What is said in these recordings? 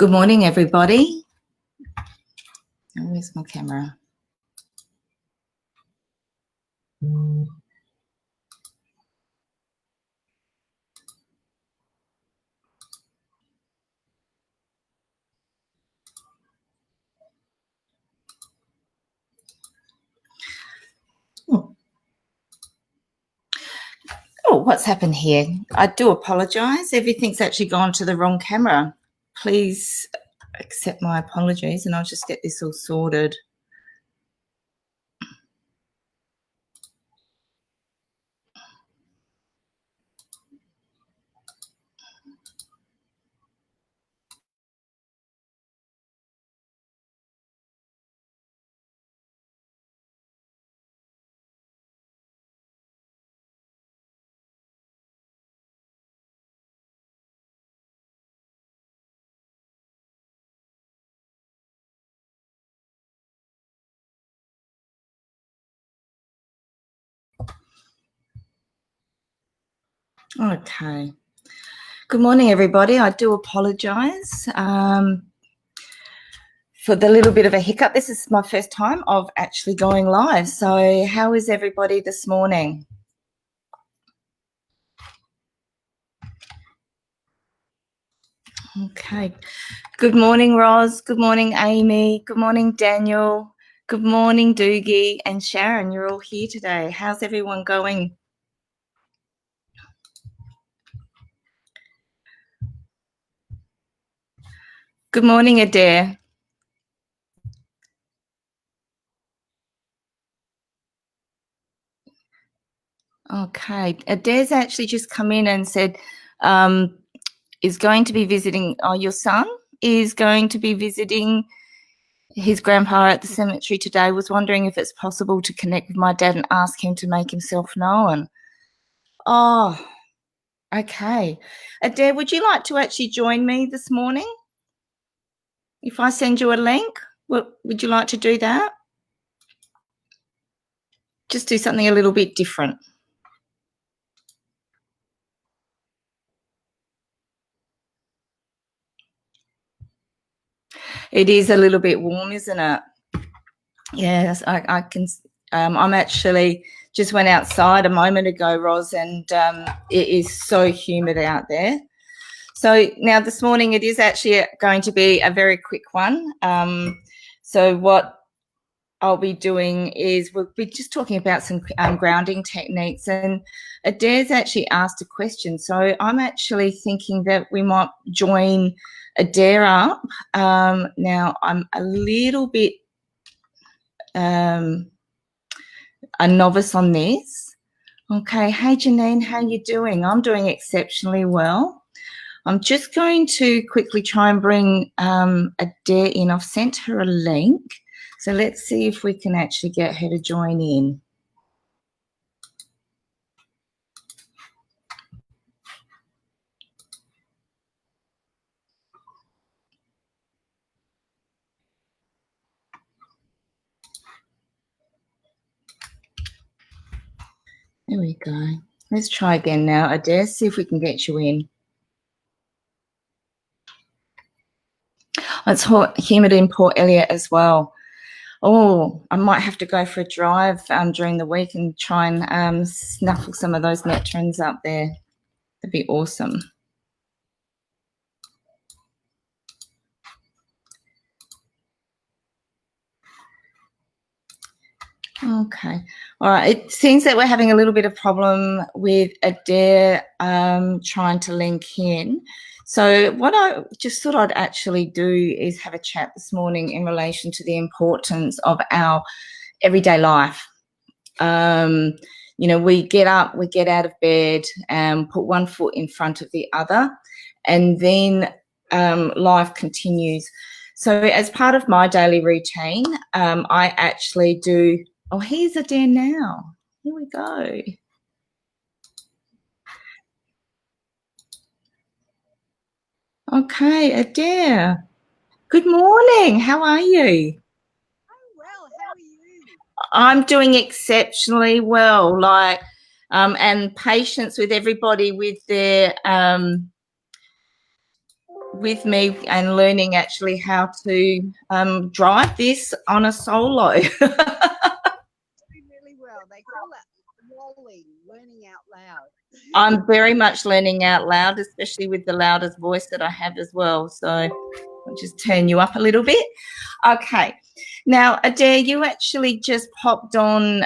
Good morning, everybody. Oh, where's my camera? Oh, what's happened here? I do apologise. Everything's actually gone to the wrong camera. Please accept my apologies and I'll just get this all sorted. Okay. Good morning, everybody. I do apologise for the little bit of a hiccup. This is my first time of actually going live. So how is everybody this morning? Okay. Good morning, Roz. Good morning, Amy. Good morning, Daniel. Good morning, Doogie and Sharon. You're all here today. How's everyone going? Good morning, Adair. Okay. Adair's actually just come in and said is going to be visiting, your son is going to be visiting his grandpa at the cemetery today. Was wondering if it's possible to connect with my dad and ask him to make himself known. Oh, okay. Adair, would you like to actually join me this morning? If I send you a link, would you like to do that? Just do something a little bit different. It is a little bit warm, isn't it? Yes, I can. I'm actually just went outside a moment ago, Roz, and it is so humid out there. So now this morning it is actually going to be a very quick one. So what I'll be doing is we'll be just talking about some grounding techniques, and Adair's actually asked a question. So I'm actually thinking that we might join Adair up. Now I'm a little bit a novice on this. Okay, hey Janine, how you doing? I'm doing exceptionally well. I'm just going to quickly try and bring Adair in. I've sent her a link, so let's see if we can actually get her to join in. There we go. Let's try again now, Adair, see if we can get you in. It's humid in Port Elliot as well. Oh, I might have to go for a drive during the week and try and snuffle some of those nectarines up there. That'd be awesome. Okay. All right. It seems that we're having a little bit of problem with Adair trying to link in. So what I just thought I'd actually do is have a chat this morning in relation to the importance of our everyday life. You know, we get up, we get out of bed and put one foot in front of the other, and then life continues. So as part of my daily routine, I actually do. Oh, here's Adair now. Here we go. Okay, Adair. Good morning. How are you? I'm well. How are you? I'm doing exceptionally well. And patience with everybody with their with me and learning actually how to drive this on a solo. Doing really well. They call it rolling, learning out loud. I'm very much learning out loud, especially with the loudest voice that I have as well. So I'll just turn you up a little bit. Okay. Now, Adair, you actually just popped on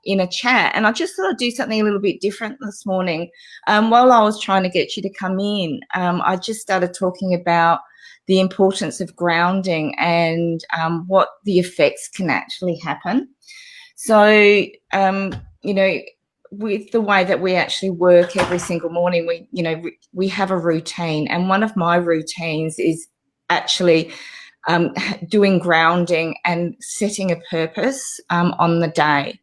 in a chat, and I just thought I'd do something a little bit different this morning. While I was trying to get you to come in, I just started talking about the importance of grounding and what the effects can actually happen. So, you know, with the way that we actually work every single morning, we have a routine, and one of my routines is actually doing grounding and setting a purpose on the day.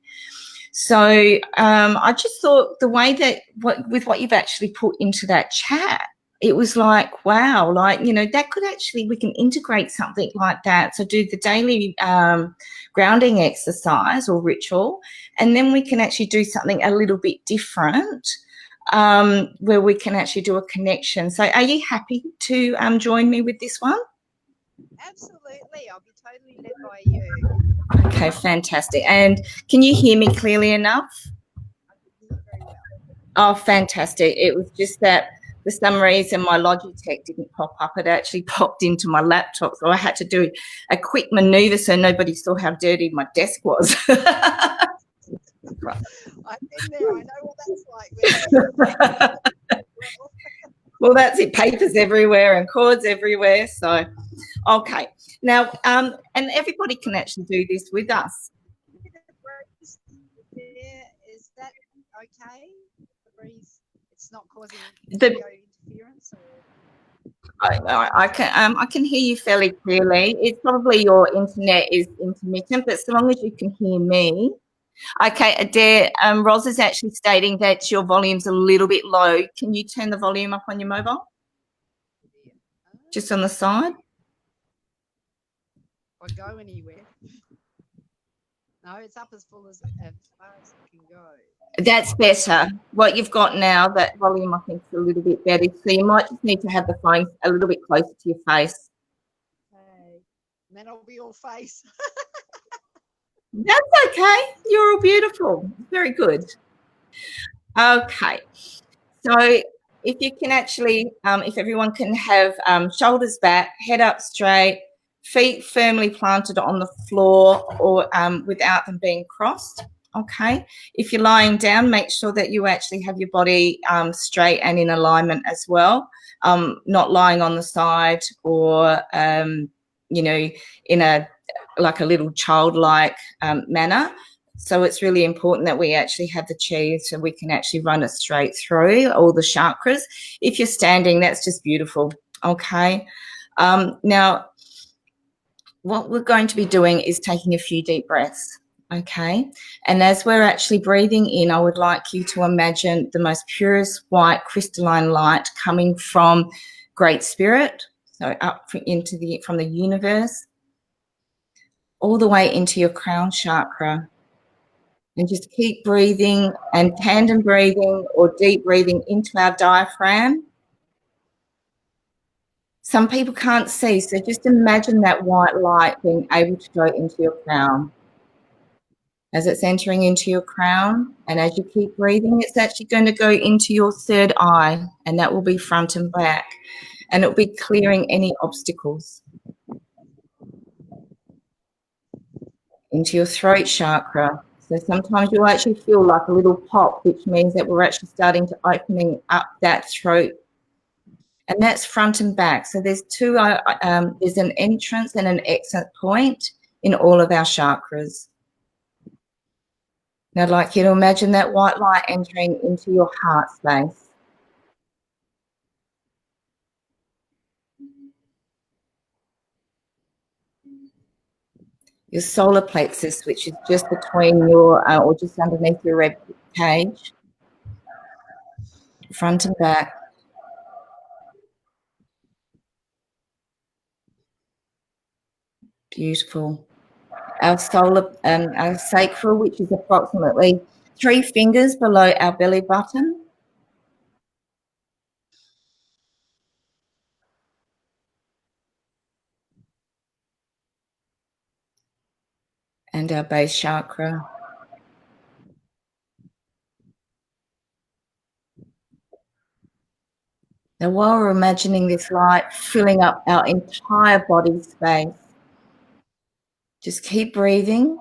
So I just thought the way that with what you've actually put into that chat, it was like, wow, like, that could actually, we can integrate something like that. So do the daily grounding exercise or ritual, and then we can actually do something a little bit different where we can actually do a connection. So are you happy to join me with this one? Absolutely. I'll be totally led by you. Okay, fantastic. And can you hear me clearly enough? I can hear you very well. Oh, fantastic. It was just that for some reason my Logitech didn't pop up. It actually popped into my laptop, so I had to do a quick maneuver so nobody saw how dirty my desk was. I've been there. I know what that's like. Well, that's it. Papers everywhere and cords everywhere. So, okay. Now, and everybody can actually do this with us. Is that okay? The breeze, it's not causing interference? I can hear you fairly clearly. It's probably your internet is intermittent, but so long as you can hear me. Okay, Adair, Roz is actually stating that your volume's a little bit low. Can you turn the volume up on your mobile? Just on the side? Or go anywhere? No, it's up as far as it can go. That's better. What you've got now, that volume, I think, is a little bit better. So you might just need to have the phone a little bit closer to your face. Okay. And then I'll be all face. That's okay. You're all beautiful. Very good. Okay. So if you can actually, if everyone can have shoulders back, head up straight, feet firmly planted on the floor or without them being crossed. Okay. If you're lying down, make sure that you actually have your body straight and in alignment as well. Not lying on the side or, in a little childlike manner. So it's really important that we actually have the chi so we can actually run it straight through all the chakras. If you're standing, that's just beautiful. Okay. Now, what we're going to be doing is taking a few deep breaths. Okay. And as we're actually breathing in, I would like you to imagine the most purest white crystalline light coming from Great Spirit. So up into from the universe, all the way into your crown chakra. And just keep breathing and tandem breathing or deep breathing into our diaphragm. Some people can't see, so just imagine that white light being able to go into your crown. As it's entering into your crown, and as you keep breathing, it's actually going to go into your third eye, and that will be front and back, and it will be clearing any obstacles. Into your throat chakra. So sometimes you'll actually feel like a little pop, which means that we're actually starting to opening up that throat. And that's front and back. So there's there's an entrance and an exit point in all of our chakras. Now I'd like you to imagine that white light entering into your heart space. Your solar plexus, which is just between your, or just underneath your rib cage, front and back. Beautiful. Our our sacral, which is approximately 3 fingers below our belly button. and our base chakra. Now, while we're imagining this light filling up our entire body space, just keep breathing.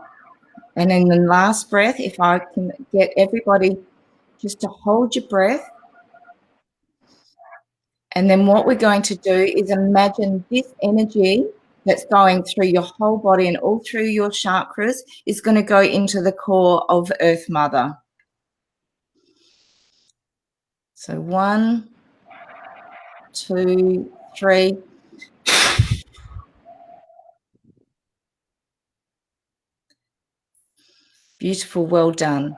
And in the last breath, if I can get everybody just to hold your breath. And then what we're going to do is imagine this energy that's going through your whole body and all through your chakras is going to go into the core of Earth Mother. So 1, 2, 3. Beautiful, well done.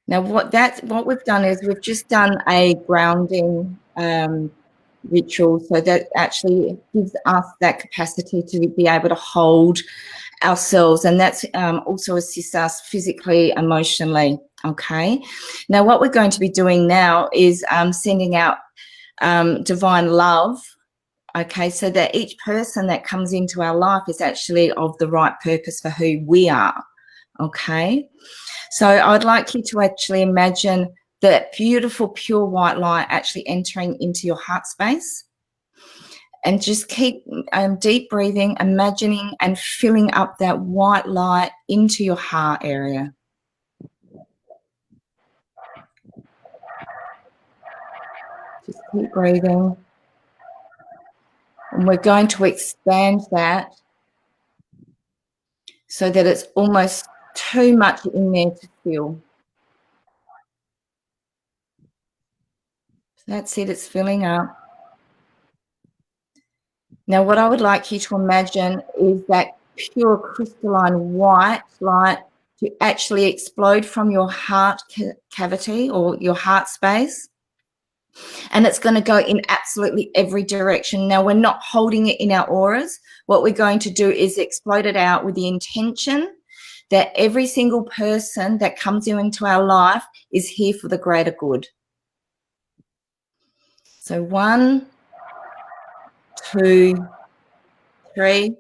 Now what we've done is we've just done a grounding ritual, so that actually gives us that capacity to be able to hold ourselves, and that's also assists us physically, emotionally. Okay, now what we're going to be doing now is sending out divine love. Okay, so that each person that comes into our life is actually of the right purpose for who we are. Okay, so I'd like you to actually imagine that beautiful pure white light actually entering into your heart space, and just keep deep breathing, imagining and filling up that white light into your heart area. Just keep breathing. And we're going to expand that so that it's almost too much in there to feel. That's it, it's filling up. Now, what I would like you to imagine is that pure crystalline white light to actually explode from your heart cavity or your heart space. And it's going to go in absolutely every direction. Now, we're not holding it in our auras. What we're going to do is explode it out with the intention that every single person that comes into our life is here for the greater good. So 1, 2, 3.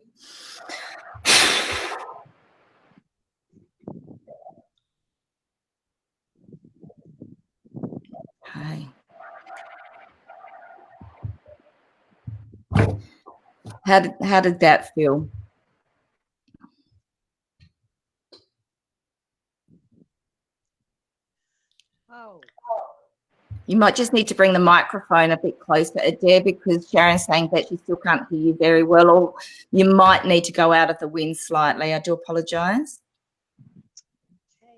Okay. How did that feel? Oh. You might just need to bring the microphone a bit closer, Adair, because Sharon's saying that she still can't hear you very well, or you might need to go out of the wind slightly. I do apologise. Okay.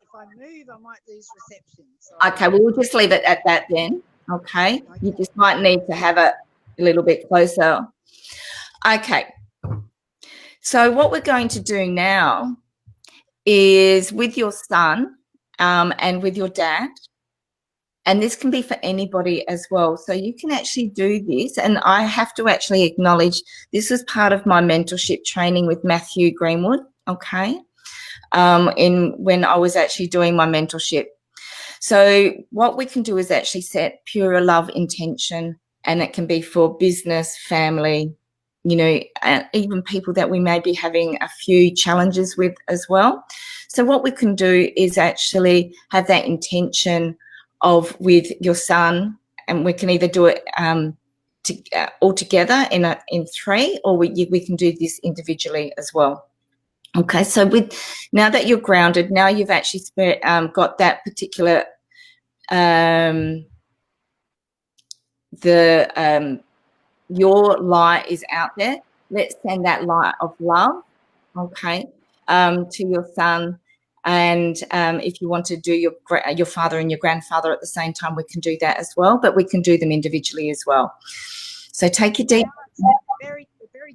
If I move, I might lose reception. So Okay, well, we'll just leave it at that then. Okay, you just might need to have it a little bit closer. Okay, so what we're going to do now is with your son and with your dad, and this can be for anybody as well. So you can actually do this, and I have to actually acknowledge this was part of my mentorship training with Matthew Greenwood, okay, when I was actually doing my mentorship. So what we can do is actually set pure love intention, and it can be for business, family, you know, even people that we may be having a few challenges with as well. So what we can do is actually have that intention of with your son, and we can either do it all together in 3, or we can do this individually as well. Okay, so now that you're grounded, now you've actually got that particular your light is out there. Let's send that light of love, okay, to your son. And if you want to do your father and your grandfather at the same time, we can do that as well, but we can do them individually as well. So take your deep. Very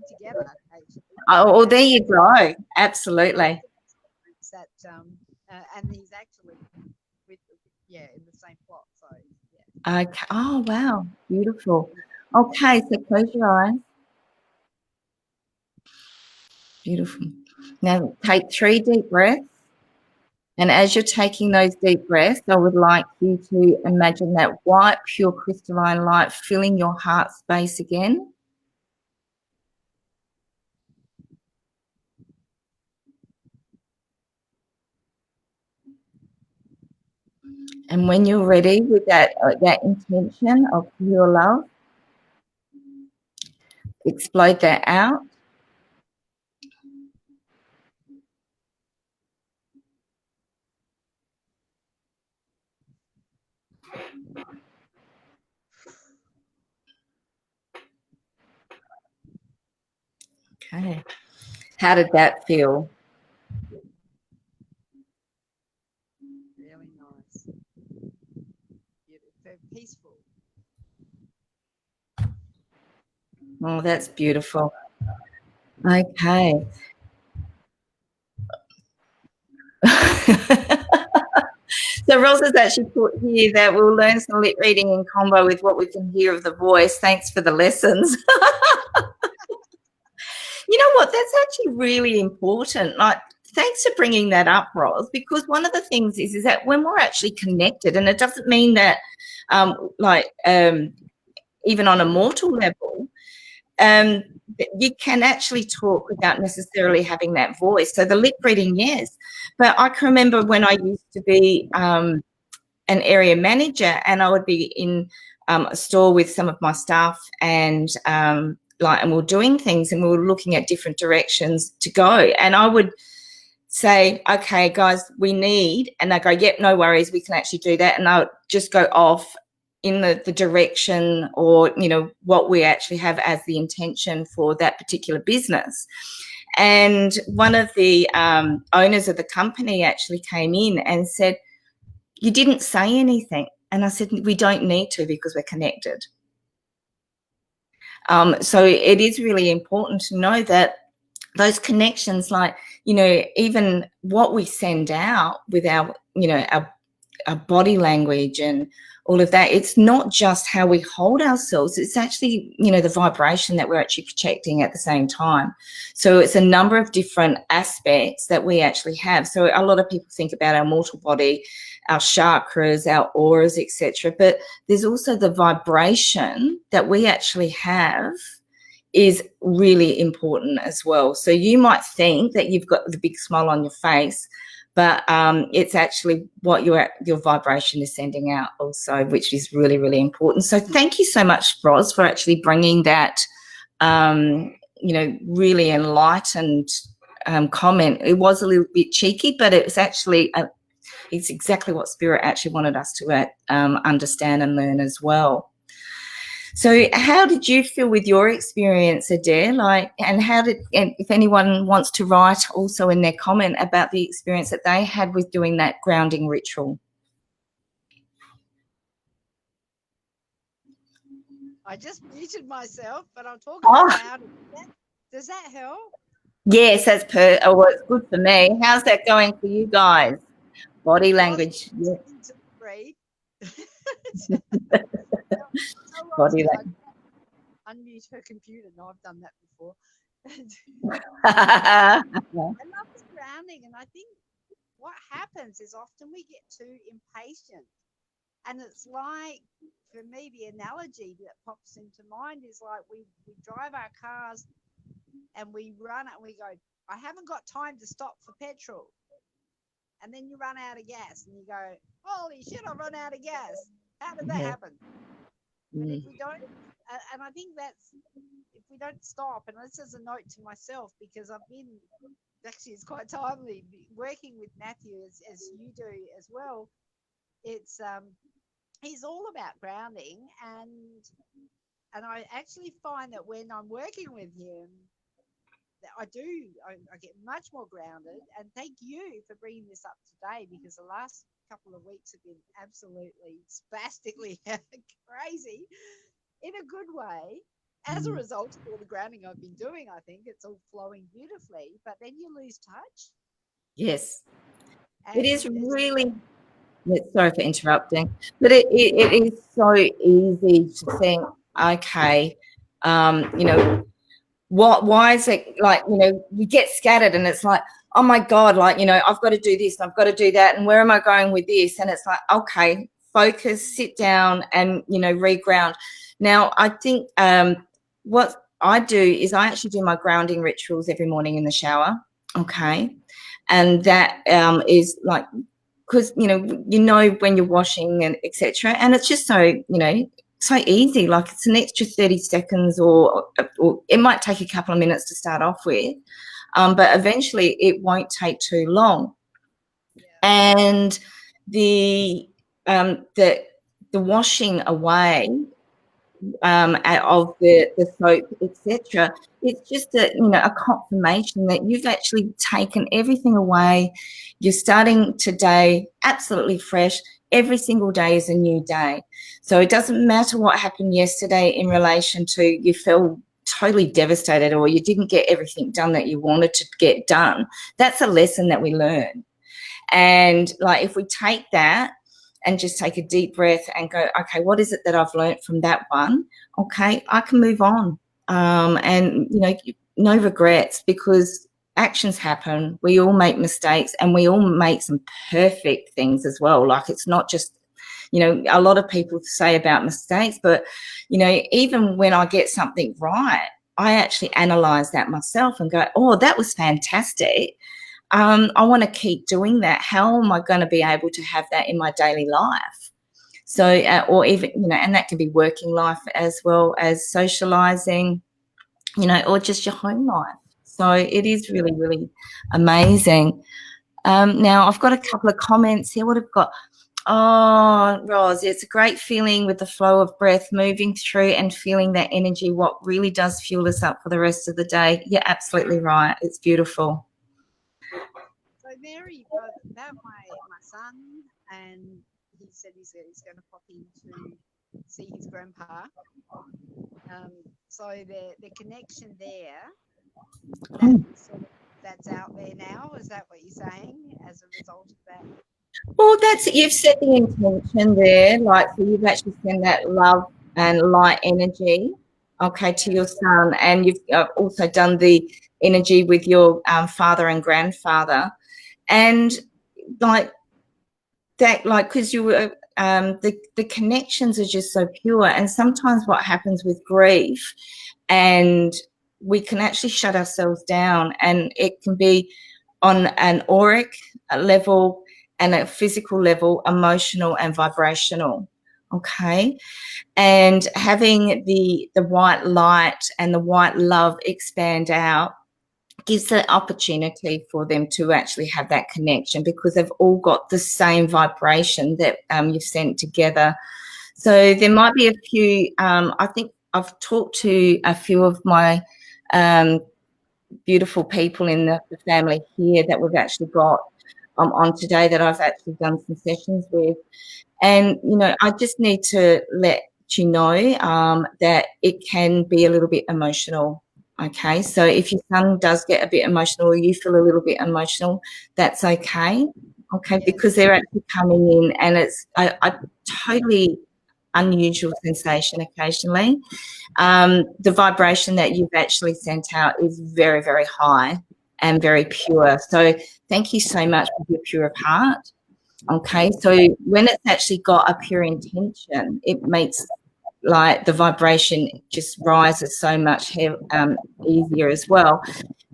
together. Actually. Oh, there you go. Absolutely. That and he's actually in the same plot. So yeah. Okay. Oh wow, beautiful. Okay, so close your eyes. Beautiful. Now take 3 deep breaths. And as you're taking those deep breaths, I would like you to imagine that white, pure crystalline light filling your heart space again. And when you're ready with that intention of pure love, explode that out. Okay. How did that feel? Really nice. Beautiful, peaceful. Oh, that's beautiful. Okay. So Ross has actually put here that we'll learn some lip reading in combo with what we can hear of the voice. Thanks for the lessons. You know what? That's actually really important. Like, thanks for bringing that up, Ross, because one of the things is that when we're actually connected, and it doesn't mean that, even on a mortal level, you can actually talk without necessarily having that voice. So the lip reading, yes. But I can remember when I used to be an area manager, and I would be in a store with some of my staff, and and we were doing things, and we were looking at different directions to go. And I would say, okay, guys, we need, and they go, yep, no worries, we can actually do that. And I would just go off in the direction, or, what we actually have as the intention for that particular business. And one of the owners of the company actually came in and said, you didn't say anything. And I said, we don't need to, because we're connected. So it is really important to know that those connections, like, even what we send out with our body language and all of that, it's not just how we hold ourselves, it's actually, the vibration that we're actually projecting at the same time. So it's a number of different aspects that we actually have. So a lot of people think about our mortal body, our chakras, our auras, etc. But there's also the vibration that we actually have is really important as well. So you might think that you've got the big smile on your face, but it's actually what your vibration is sending out also, which is really, really important. So thank you so much, Roz, for actually bringing that, really enlightened comment. It was a little bit cheeky, but it was actually it's exactly what Spirit actually wanted us to understand and learn as well. So how did you feel with your experience, Adair? And if anyone wants to write also in their comment about the experience that they had with doing that grounding ritual. I just muted myself, but I'm talking loud. Does that help? Yes, that's it's good for me. How's that going for you guys? Body language. Yeah. Body language. Unmute her computer. No, I've done that before. I love the grounding, and I think what happens is often we get too impatient, and it's like, for me, the analogy that pops into mind is like we drive our cars and we run and we go, I haven't got time to stop for petrol, and then you run out of gas and you go, holy shit, I've run out of gas. How did that happen? But if we don't, and I think that's, if we don't stop, and this is a note to myself, because I've been, actually it's quite timely, working with Matthew as you do as well. It's he's all about grounding, and I actually find that when I'm working with him, that I get much more grounded. And thank you for bringing this up today, because the last couple of weeks have been absolutely spastically crazy in a good way. As a result of all the grounding I've been doing, I think it's all flowing beautifully, but then you lose touch. Yes. And it is really, sorry for interrupting, but it is so easy to think, okay, why is it like, you get scattered and it's like, oh my God, like, I've got to do this and I've got to do that. And where am I going with this? And it's like, okay, focus, sit down and, reground. Now, I think what I do is I actually do my grounding rituals every morning in the shower. Okay. And that is like because you know when you're washing and etc. And it's just so so easy. Like it's an extra 30 seconds, or it might take a couple of minutes to start off with, but eventually it won't take too long. And the washing away of the soap, etc. It's just a confirmation that you've actually taken everything away. You're starting today absolutely fresh. Every single day is a new day. So it doesn't matter what happened yesterday in relation to you feel totally devastated or you didn't get everything done that you wanted to get done. That's a lesson that we learn. And like if we take that and just take a deep breath and go, okay, what is it that I've learned from that one? Okay, I can move on. And, no regrets, because actions happen. We all make mistakes and we all make some perfect things as well. Like it's not just, a lot of people say about mistakes, but, even when I get something right, I actually analyze that myself and go, oh, that was fantastic. I want to keep doing that. How am I going to be able to have that in my daily life? So, or even, and that can be working life as well as socializing, or just your home life. So it is really, really amazing. Now I've got a couple of comments here. What I've got? Oh, Roz, it's a great feeling with the flow of breath moving through and feeling that energy, what really does fuel us up for the rest of the day. You're absolutely right. It's beautiful. So Mary, about my son, and he said he's going to pop in to see his grandpa. So the connection there, that's out there now. Is that what you're saying as a result of that? Well, you've set the intention there, like so you've actually sent that love and light energy, okay, to your son, and you've also done the energy with your father and grandfather, and like that, like because you were the connections are just so pure, and sometimes what happens with grief, and we can actually shut ourselves down, and it can be on an auric level and a physical level, emotional and vibrational. Okay. And having the white light and the white love expand out gives the opportunity for them to actually have that connection, because they've all got the same vibration that you've sent together. So there might be a few, I think I've talked to a few of my beautiful people in the family here that we've actually got on today that I've actually done some sessions with. And, I just need to let you know that it can be a little bit emotional. Okay. So if your son does get a bit emotional or you feel a little bit emotional, that's okay. Okay. Because they're actually coming in, and it's a totally unusual sensation occasionally. The vibration that you've actually sent out is very, very high and very pure. So thank you so much for your pure of heart. Okay, so when it's actually got a pure intention, it makes like the vibration just rises so much easier as well.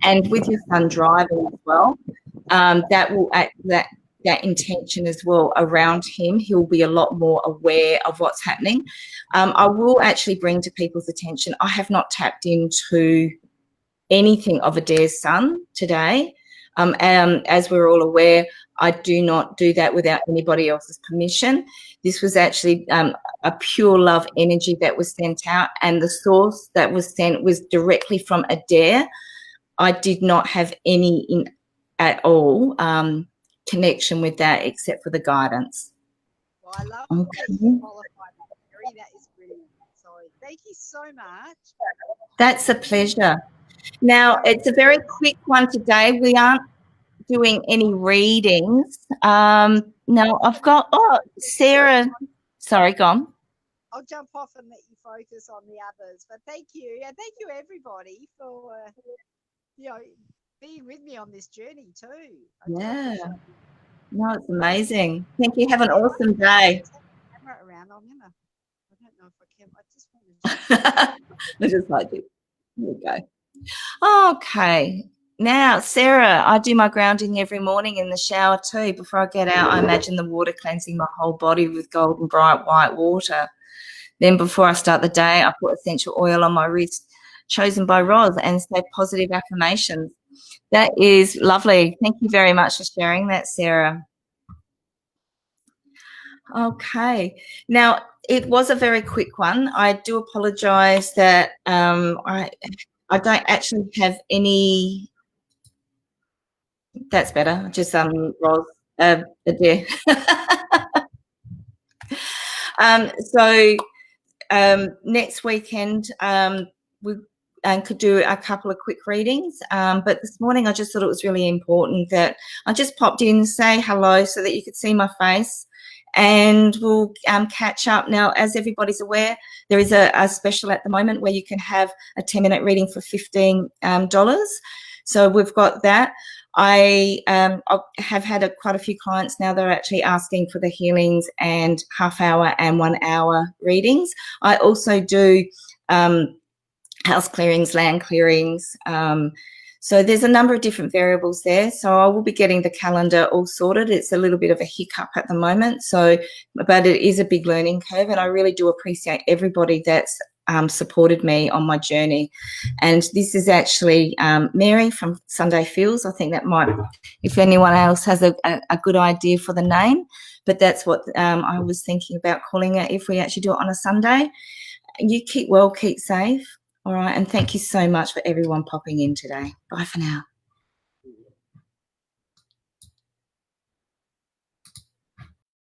And with your son driving as well, that will act that intention as well around him. He'll be a lot more aware of what's happening. I will actually bring to people's attention, I have not tapped into anything of Adair's son today. As we're all aware, I do not do that without anybody else's permission. This was actually a pure love energy that was sent out, and the source that was sent was directly from Adair. I did not have any at all connection with that except for the guidance. Well, I love that you qualified that, Mary. That is brilliant. So thank you so much. That's a pleasure. Now, it's a very quick one today. We aren't doing any readings. No, I've got, Sarah, sorry, go on. I'll jump off and let you focus on the others. But thank you. And thank you, everybody, for, being with me on this journey too. Yeah. No, it's amazing. Thank you. Have an awesome day. Camera around. I don't know if I can. I just want to. I just like it. Here we go. Okay. Now, Sarah, I do my grounding every morning in the shower too. Before I get out, I imagine the water cleansing my whole body with golden bright white water. Then before I start the day, I put essential oil on my wrist, chosen by Roz, and say positive affirmations. That is lovely. Thank you very much for sharing that, Sarah. Okay. Now, it was a very quick one. I do apologise that I don't actually have any. That's better. Just Roz, there. So next weekend we could do a couple of quick readings, but this morning I just thought it was really important that I just popped in, say hello so that you could see my face, and we'll catch up. Now, as everybody's aware, there is a special at the moment where you can have a 10-minute reading for $15. So we've got that. I have had quite a few clients now that are actually asking for the healings and half-hour and 1-hour readings. I also do house clearings, land clearings. So there's a number of different variables there. So I will be getting the calendar all sorted. It's a little bit of a hiccup at the moment. So, but it is a big learning curve, and I really do appreciate everybody that's supported me on my journey. And this is actually Mary from Sunday Feels. I think that might, if anyone else has a good idea for the name, but that's what I was thinking about calling it if we actually do it on a Sunday. You keep well, keep safe. All right. And thank you so much for everyone popping in today. Bye for now.